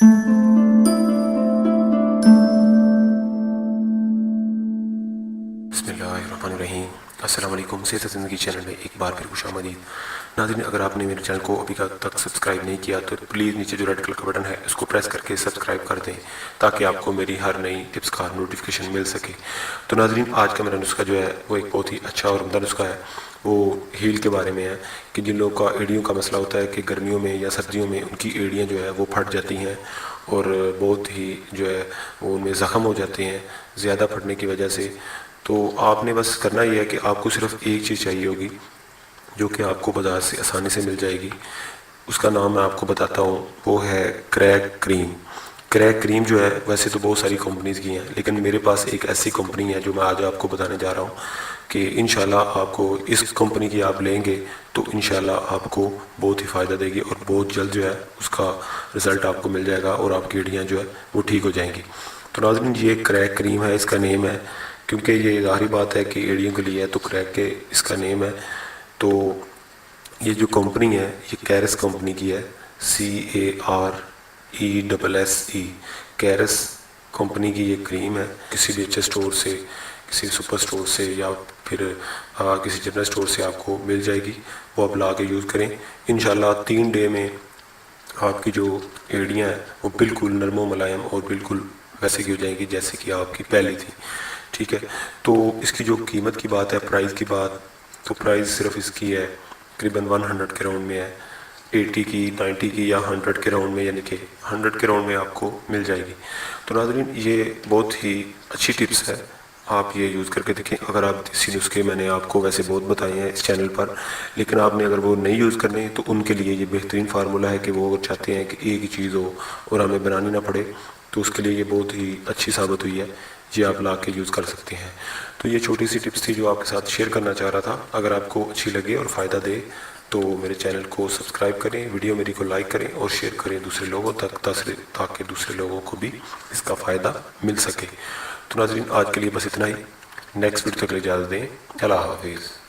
बिस्मिल्लाहिर्रहमानिर्रहीम। अस्सलाम वालेकुम। सेहत ज़िंदगी चैनल में एक बार फिर खुशामदीद। नाज़रीन, अगर आपने मेरे चैनल को अभी तक सब्सक्राइब नहीं किया तो प्लीज़ नीचे जो रेड कलर का बटन है उसको प्रेस करके सब्सक्राइब कर दें, ताकि आपको मेरी हर नई टिप्स का नोटिफिकेशन मिल सके। तो नाज़रीन, आज का मेरा नुस्खा जो है वो एक बहुत ही अच्छा और उम्दा नुस्खा है। वो हील के बारे में है कि जिन लोगों का एड़ियों का मसला होता है कि गर्मियों में या सर्दियों में उनकी एड़ियाँ जो है वो फट जाती हैं और बहुत ही जो है वो उनमें ज़ख़म हो जाते हैं ज़्यादा फटने की वजह से। तो आपने बस करना ये है कि आपको सिर्फ एक चीज़ चाहिए होगी जो कि आपको बाज़ार से आसानी से मिल जाएगी। उसका नाम मैं आपको बताता हूँ, वो है क्रैक क्रीम। क्रैक क्रीम जो है वैसे तो बहुत सारी कंपनीज़ की हैं, लेकिन मेरे पास एक ऐसी कंपनी है जो मैं आज आपको बताने जा रहा हूँ कि इंशाल्लाह आपको इस कंपनी की आप लेंगे तो इंशाल्लाह आपको बहुत ही फ़ायदा देगी और बहुत जल्द जो है उसका रिज़ल्ट आपको मिल जाएगा और आपकी एड़ियाँ जो है वो ठीक हो जाएंगी। तो नाज़रीन, ये क्रैक क्रीम है, इसका नेम है, क्योंकि ये ज़ाहिर बात है कि एड़ियों के लिए है तो क्रैक के इसका नेम है। तो ये जो कंपनी है ये कैरस कंपनी की है, CARESSE। कैरस कंपनी की ये क्रीम है। किसी भी अच्छे स्टोर से, किसी सुपर स्टोर से या फिर किसी जनरल स्टोर से आपको मिल जाएगी। वो आप ला के यूज़ करें। इंशाल्लाह 3 डे में आपकी जो एड़ियाँ हैं वो बिल्कुल नरमो मुलायम और बिल्कुल वैसे की हो जाएंगी जैसे कि आपकी पहली थी। ठीक है। तो इसकी जो कीमत की बात है, प्राइस की बात, तो प्राइस सिर्फ इसकी है तकरीबन 100 के राउंड में है। 80 की, 90 की या 100 के राउंड में, यानी कि 100 के राउंड में आपको मिल जाएगी। तो नाज़रीन, ये बहुत ही अच्छी टिप्स है, आप ये यूज़ करके देखें। अगर आप देसी नुस्खे मैंने आपको वैसे बहुत बताए हैं इस चैनल पर, लेकिन आपने अगर वो नहीं यूज़ करने तो उनके लिए ये बेहतरीन फार्मूला है कि वो अगर चाहते हैं कि एक ही चीज़ हो और हमें बनानी ना पड़े, तो उसके लिए ये बहुत ही अच्छी साबित हुई है। ये आप ला के यूज़ कर सकते हैं। तो ये छोटी सी टिप्स थी जो आपके साथ शेयर करना चाह रहा था। अगर आपको अच्छी लगे और फ़ायदा दे तो मेरे चैनल को सब्सक्राइब करें, वीडियो मेरी को लाइक करें और शेयर करें दूसरे लोगों तक, ताकि दूसरे लोगों को भी इसका फ़ायदा मिल सके। तो नाज़रीन, आज के लिए बस इतना ही। नेक्स्ट वीडियो तक के लिए इजाज़त दें। अल्लाह हाफिज़।